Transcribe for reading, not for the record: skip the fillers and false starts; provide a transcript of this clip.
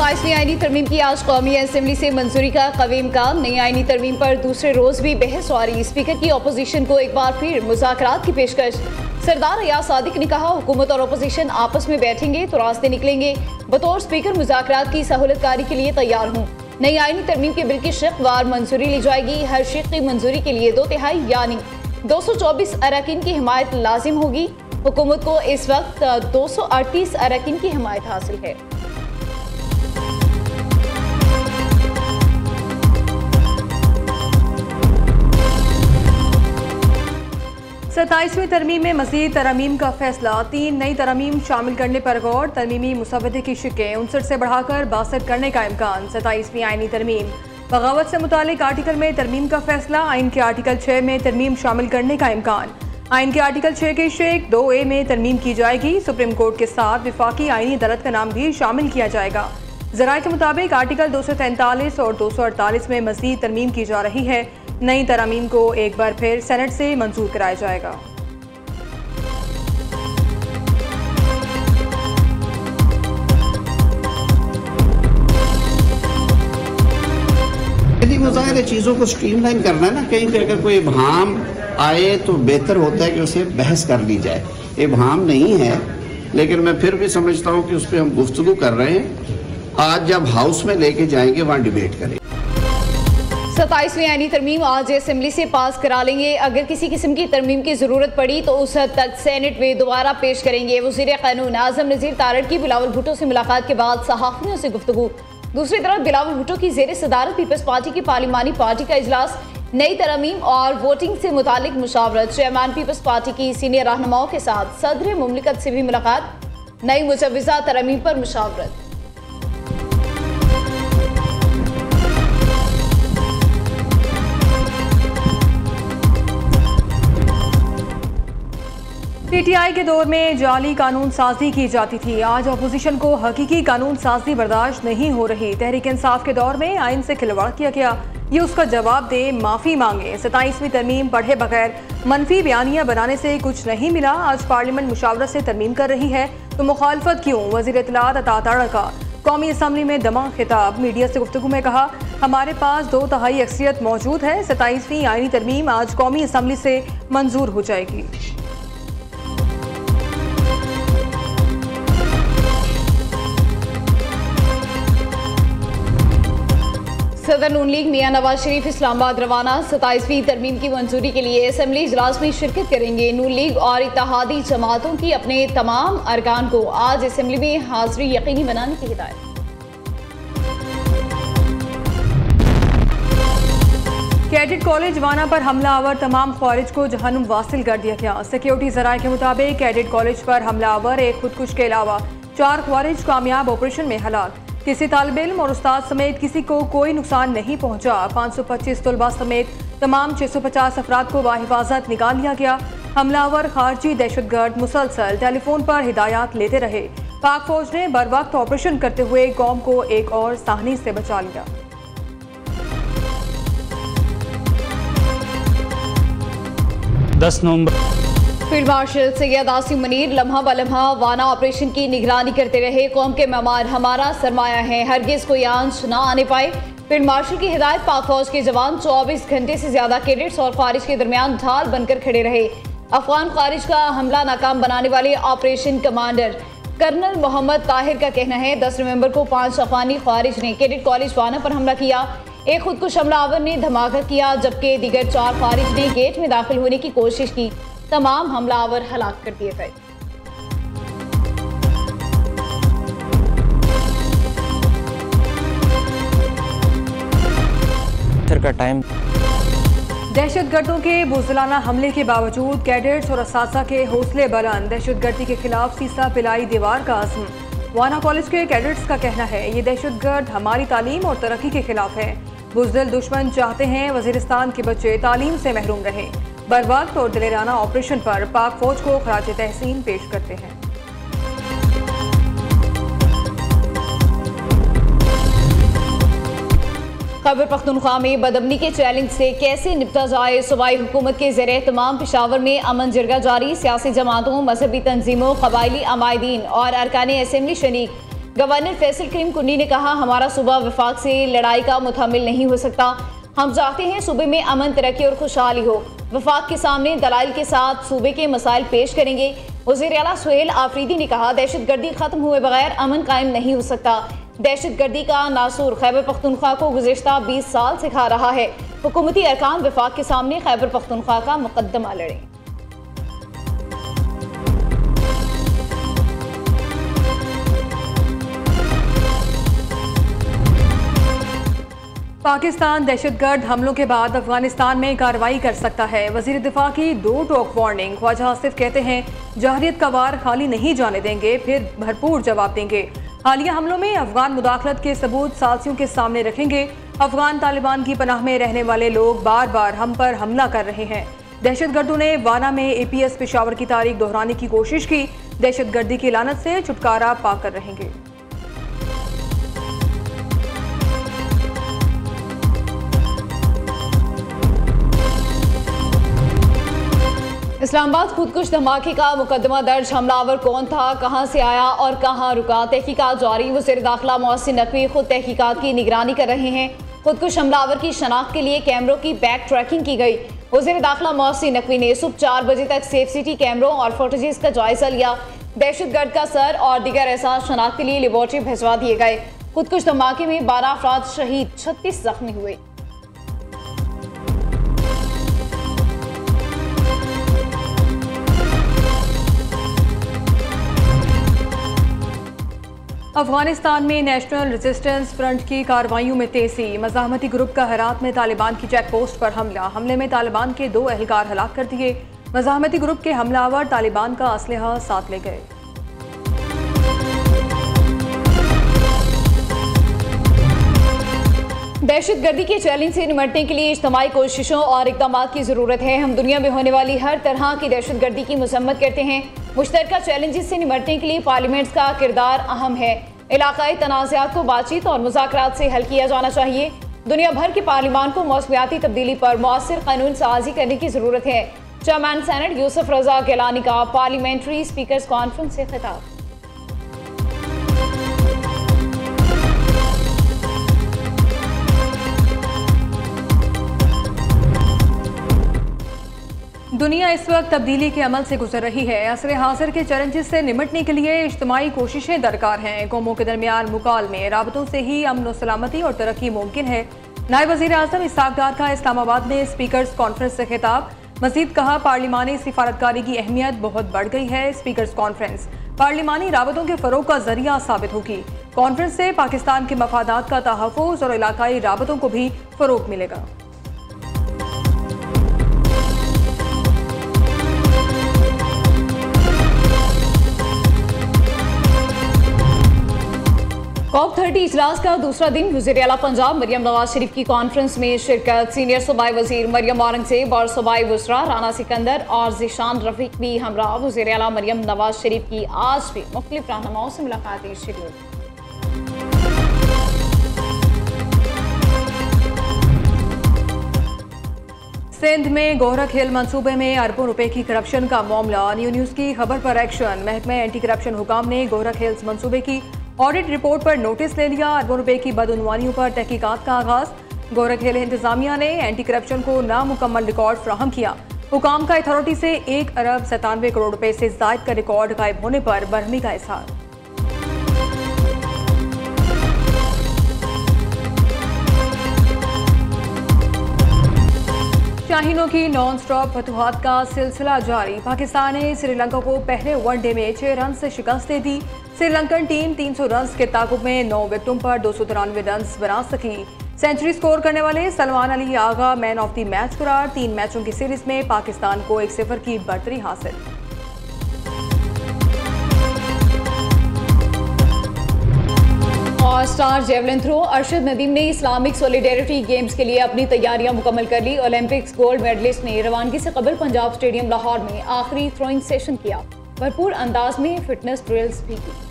27वीं आईनी तरमीम की आज कौमी असम्बली से मंजूरी का कवीम काम। नई आईनी तरमीम पर दूसरे रोज भी बहस जारी। स्पीकर की अपोजिशन को एक बार फिर मुज़ाकरात की पेशकश। सरदार अयाज सादिक ने कहा, हुकूमत और अपोजिशन आपस में बैठेंगे तो रास्ते निकलेंगे। बतौर स्पीकर मुज़ाकरात की सहूलतकारी के लिए तैयार हूँ। नई आईनी तरमीम के बिल की शिक़वार मंजूरी ली जाएगी। हर शिक़ की मंजूरी के लिए 2/3 यानी 224 अरकान की हिमायत लाजिम होगी। हुकूमत को इस वक्त 238 अरकान की हिमायत हासिल है। 27वीं तरमीम में मज़ीद तरमीम का फैसला। 3 नई तरमीम शामिल करने पर गौर। तरमीमी मुसवदे की शिकें 59 से बढ़ाकर 62 करने का इम्कान। 27वीं आईनी तरमीम। बगावत से मुतालिक आर्टिकल में तरमीम का फैसला। आइन के आर्टिकल 6 में तरमीम शामिल करने का इम्कान। आइन के आर्टिकल 6 के शेख 2A में तरमीम की जाएगी। सुप्रीम कोर्ट के साथ विफाकी आईनी अदालत का नाम भी शामिल किया जाएगा। ज़राए के मुताबिक आर्टिकल 243 और 248 में मज़ीद तरमीम की जा रही है। नई तरमीम को एक बार फिर सेनेट से मंजूर कराया जाएगा। यदि मुज़ाहिर चीज़ों को स्ट्रीमलाइन करना है ना, कहीं पे अगर कोई इबहम आए तो बेहतर होता है कि उसे बहस कर ली जाए। इबहम नहीं है, लेकिन मैं फिर भी समझता हूँ कि उस पर हम गुफ्तगू कर रहे हैं। आज जब हाउस में लेके जाएंगे वहाँ डिबेट करेंगे। 27वीं आईनी तरमीम आज असेंबली से पास करा लेंगे। अगर किसी किस्म की तरमीम की जरूरत पड़ी तो उस हद तक सेनेट में दोबारा पेश करेंगे। वज़ीर क़ानून आज़म नज़ीर तारड़ की बिलावल भुट्टो से मुलाकात के बाद सहाफ़ियों से गुफ्तगू। दूसरी तरफ बिलावल भुट्टो की ज़ेर सदारत पीपल्स पार्टी की पार्लिमानी पार्टी का इजलास। नई तरमीम और वोटिंग से मुतालिक मुशावरत। चेयरमैन पीपल्स पार्टी की सीनियर रहनुमाओं के साथ सदर मुमलिकत से भी मुलाकात। नई मुजव्वज़ा तरमीम पर मुशावरत। PTI के दौर में जाली कानून साजी की जाती थी। आज अपोजिशन को हकीकी कानून साजी बर्दाश्त नहीं हो रही। तहरीक इंसाफ के दौर में आइन से खिलवाड़ किया गया, ये उसका जवाब दे, माफ़ी मांगे। 27वीं तरमीम पढ़े बगैर मनफी बयानियाँ बनाने से कुछ नहीं मिला। आज पार्लियामेंट मुशावरत से तरमीम कर रही है तो मुखालफत क्यों? वज़ीर इत्तलात अता तारड़ का कौमी असम्बली में दमा खिताब। मीडिया से गुफ्तगू में कहा, हमारे पास 2/3 अक्सरियत मौजूद है। 27वीं आईनी तरमीम आज कौमी असम्बली से मंजूर हो जाएगी। सदर नून लीग मियां नवाज शरीफ इस्लामाबाद रवाना। 27वीं तरमीम की मंजूरी के लिए असम्बली इजलास में शिरकत करेंगे। नून लीग और इत्तेहादी जमातों की अपने तमाम अरकान को आज असम्बली में हाजिरी यकीनी बनाने की हिदायत। कैडेट कॉलेज वाना पर हमला आवर तमाम ख्वारिज को जहन्नुम वासिल कर दिया गया। सिक्योरिटी ज़राए के मुताबिक कैडेट कॉलेज पर हमला आवर एक खुदकुश के अलावा 4 ख्वारिज कामयाब ऑपरेशन में हलाक। किसी तालिब इल्म और उस्ताद समेत किसी को कोई नुकसान नहीं पहुंचा। 525 तलबा समेत तमाम 650 अफराद को बाहिफाजत निकाल लिया गया। हमलावर खारजी दहशतगर्द मुसलसल टेलीफोन पर हिदायत लेते रहे। पाक फौज ने बर वक्त ऑपरेशन करते हुए कौम को एक और साहनी से बचा लिया। फील्ड मार्शल सैयद आसिम मुनीर लम्हा ब लम्हा वाना ऑपरेशन की निगरानी करते रहे। कौम के मेहमान हमारा सरमाया है, हरगिज कोई आंच ना आने पाए। फील्ड मार्शल की हिदायत। पाक फौज के जवान 24 घंटे से ज्यादा कैडेट्स और खारिज के दरमियान ढाल बनकर खड़े रहे। अफगान खारिज का हमला नाकाम बनाने वाले operation commander colonel Mohammad Tahir का कहना है, 10 नवंबर को 5 अफगानी खारिज ने कैडेट कॉलेज वाना पर हमला किया। एक खुदकुश हमलावर ने धमाका किया, जबकि दीगर 4 खारिज ने गेट में दाखिल होने की कोशिश की। तमाम हमलावर हलाक कर दिए गए। दहशतगर्दों के बुज़दिलाना हमले के बावजूद कैडेट्स और असातिज़ा के हौसले बुलंद। दहशतगर्दी के खिलाफ सीसा पिलाई दीवार का अज़्म। वाना कॉलेज के कैडेट्स का कहना है, ये दहशतगर्द हमारी तालीम और तरक्की के खिलाफ है। बुज़दिल दुश्मन चाहते हैं वज़ीरिस्तान के बच्चे तालीम से महरूम रहे। बर वक्त और दिलेराना ऑपरेशन पर पाक फौज को खराज तहसीन पेश करते हैं। खैबर पख्तूनख्वा में बदअमनी के चैलेंज से कैसे निपटा जाए, सूबाई हुकूमत के ज़रिए तमाम पेशावर में अमन जरगा जारी। सियासी जमातों, मजहबी तंजीमों, कबायली अमायदीन और अरकान असम्बली शरीक। गवर्नर फैसल करीम कुन्नी ने कहा, हमारा सूबा वफाक से लड़ाई का मुतहम्मिल नहीं हो सकता। हम चाहते हैं सूबे में अमन, तरक्की और खुशहाली हो। वफाक के सामने दलाइल के साथ सूबे के मसाइल पेश करेंगे। वज़ीर आला सुहेल आफरीदी ने कहा, दहशतगर्दी खत्म हुए बगैर अमन कायम नहीं हो सकता। दहशतगर्दी का नासूर खैबर पख्तूनख्वा को गुज़िश्ता 20 साल से खा रहा है। हुकूमती अरकान वफाक के सामने खैबर पख्तूनख्वा का मुकद्दमा लड़ें। पाकिस्तान दहशतगर्द हमलों के बाद अफगानिस्तान में कार्रवाई कर सकता है। वजीर दिफा की 2 टोक वार्निंग। ख्वाजा आसिफ कहते हैं, जहरियत का वार खाली नहीं जाने देंगे, फिर भरपूर जवाब देंगे। हालिया हमलों में अफगान मुदाखलत के सबूत साथियों के सामने रखेंगे। अफगान तालिबान की पनाह में रहने वाले लोग बार बार हम पर हमला कर रहे हैं। दहशतगर्दों ने वाना में APS पेशावर की तारीख दोहराने की कोशिश की। दहशतगर्दी की लानत से छुटकारा पाकर रहेंगे। इस्लामाबाद खुदकुश धमाके का मुकदमा दर्ज। हमलावर कौन था, कहां से आया और कहां रुका, तहकीकात जारी। वज़ीर दाखिला मोहसिन नकवी खुद तहकीकात की निगरानी कर रहे हैं। खुदकुश हमलावर की शनाख्त के लिए कैमरों की बैक ट्रैकिंग की गई। वज़ीर दाखिला मोहसिन नकवी ने सुबह 4 बजे तक सेफ सिटी कैमरों और फुटेजेस का जायजा लिया। दहशतगर्द का सर और दीगर एहसास शनाख्त के लिए लेबॉर्ट्री भिजवा दिए गए। खुदकुश धमाके में 12 अफराद शहीद, 36 जख्मी हुए। अफगानिस्तान में नेशनल रेजिस्टेंस फ्रंट की कार्रवाइयों में तेजी। मज़ाहमती ग्रुप का हेरात में तालिबान की चेक पोस्ट पर हमले में तालिबान के 2 एहलकार हलाक कर दिए। मज़ाहमती ग्रुप के हमलावर तालिबान का असलहा साथ ले गए। दहशतगर्दी के चैलेंज से निपटने के लिए इज्तिमाई कोशिशों और इक़दाम की ज़रूरत है। हम दुनिया में होने वाली हर तरह की दहशतगर्दी की मजम्मत करते हैं। मुश्तरका चैलेंजेस से निपटने के लिए पार्लियामेंट्स का किरदार अहम है। इलाकाई तनाज़ात को बातचीत और मुज़ाकरात से हल किया जाना चाहिए। दुनिया भर के पार्लियामान को मौसमियाती तब्दीली पर मौसर कानून साजी करने की ज़रूरत है। चेयरमैन सेनेट यूसुफ रजा गिलानी का पार्लियामेंट्री स्पीकर्स कॉन्फ्रेंस से खिताब। दुनिया इस वक्त तब्दीली के अमल से गुजर रही है। असर हाजिर के चैलेंजेस से निपटने के लिए इज्तिमाई कोशिशें दरकार हैं। कौमों के दरमियान मुकालमे राबतों से ही अमन सलामती और तरक्की मुमकिन है। नायब वज़ीर आज़म इसहाक डार का इस्लामाबाद में स्पीकर्स कॉन्फ्रेंस से खिताब। मजीद कहा, पार्लिमानी सिफारतकारी की अहमियत बहुत बढ़ गई है। स्पीकर्स कॉन्फ्रेंस पार्लिमानी राबतों के फ़रोग का जरिया साबित होगी। कॉन्फ्रेंस से पाकिस्तान के मफादात का तहफ़्फ़ुज़ और इलाकाई राबतों को भी फ़रोग मिलेगा। COP30 इजलास का दूसरा दिन। वज़ीर आला पंजाब मरियम नवाज शरीफ की कॉन्फ्रेंस में शिरकत। सीनियर सूबाई वज़ीर मरियम औरंगज़ेब और सूबाई वज़रा राना सिकंदर और ज़ीशान रफ़ीक भी हमरा। वज़ीर आला मरियम नवाज शरीफ की आज भी मुख्तलिफ रहनुमाओं से मुलाकातें शेड्यूल। सिंध में गोहरा खेल मंसूबे में अरबों रुपए की करप्शन का मामला। न्यूज़ की खबर पर एक्शन। महकमा एंटी करप्शन हुकाम ने गोहरा खेल मंसूबे की ऑडिट रिपोर्ट पर नोटिस ले लिया। अरबों रुपए की बदउनवानियों पर तहकीकात का आगाज। गोहरा खेल इंतजामिया ने एंटी करप्शन को नामुकम्मल रिकॉर्ड फ्राहम किया। हुकाम का अथॉरिटी से 1 अरब 97 करोड़ रुपए से ज़ायद का रिकॉर्ड गायब होने पर बरहमी का इज़हार। शाहीनों की नॉन स्टॉप फतुहात का सिलसिला जारी। पाकिस्तान ने श्रीलंका को पहले वनडे में 6 रन से शिकस्त दे दी। श्रीलंकन टीम 300 रन के ताकुब में 9 विकेटों पर 293 रन बना सकी। सेंचुरी स्कोर करने वाले Salman Ali Agha man of the match करार। 3 मैचों की सीरीज में पाकिस्तान को 1-0 की बढ़तरी हासिल। और star javelin throw Arshad Nadeem ने इस्लामिक सॉलिडेरिटी गेम्स के लिए अपनी तैयारियां मुकम्मल कर ली। ओलंपिक्स गोल्ड मेडलिस्ट ने रवानगी से कबल पंजाब स्टेडियम लाहौर में आखिरी थ्रोइंग सेशन किया। भरपूर अंदाज में फिटनेस ड्रिल्स भी की।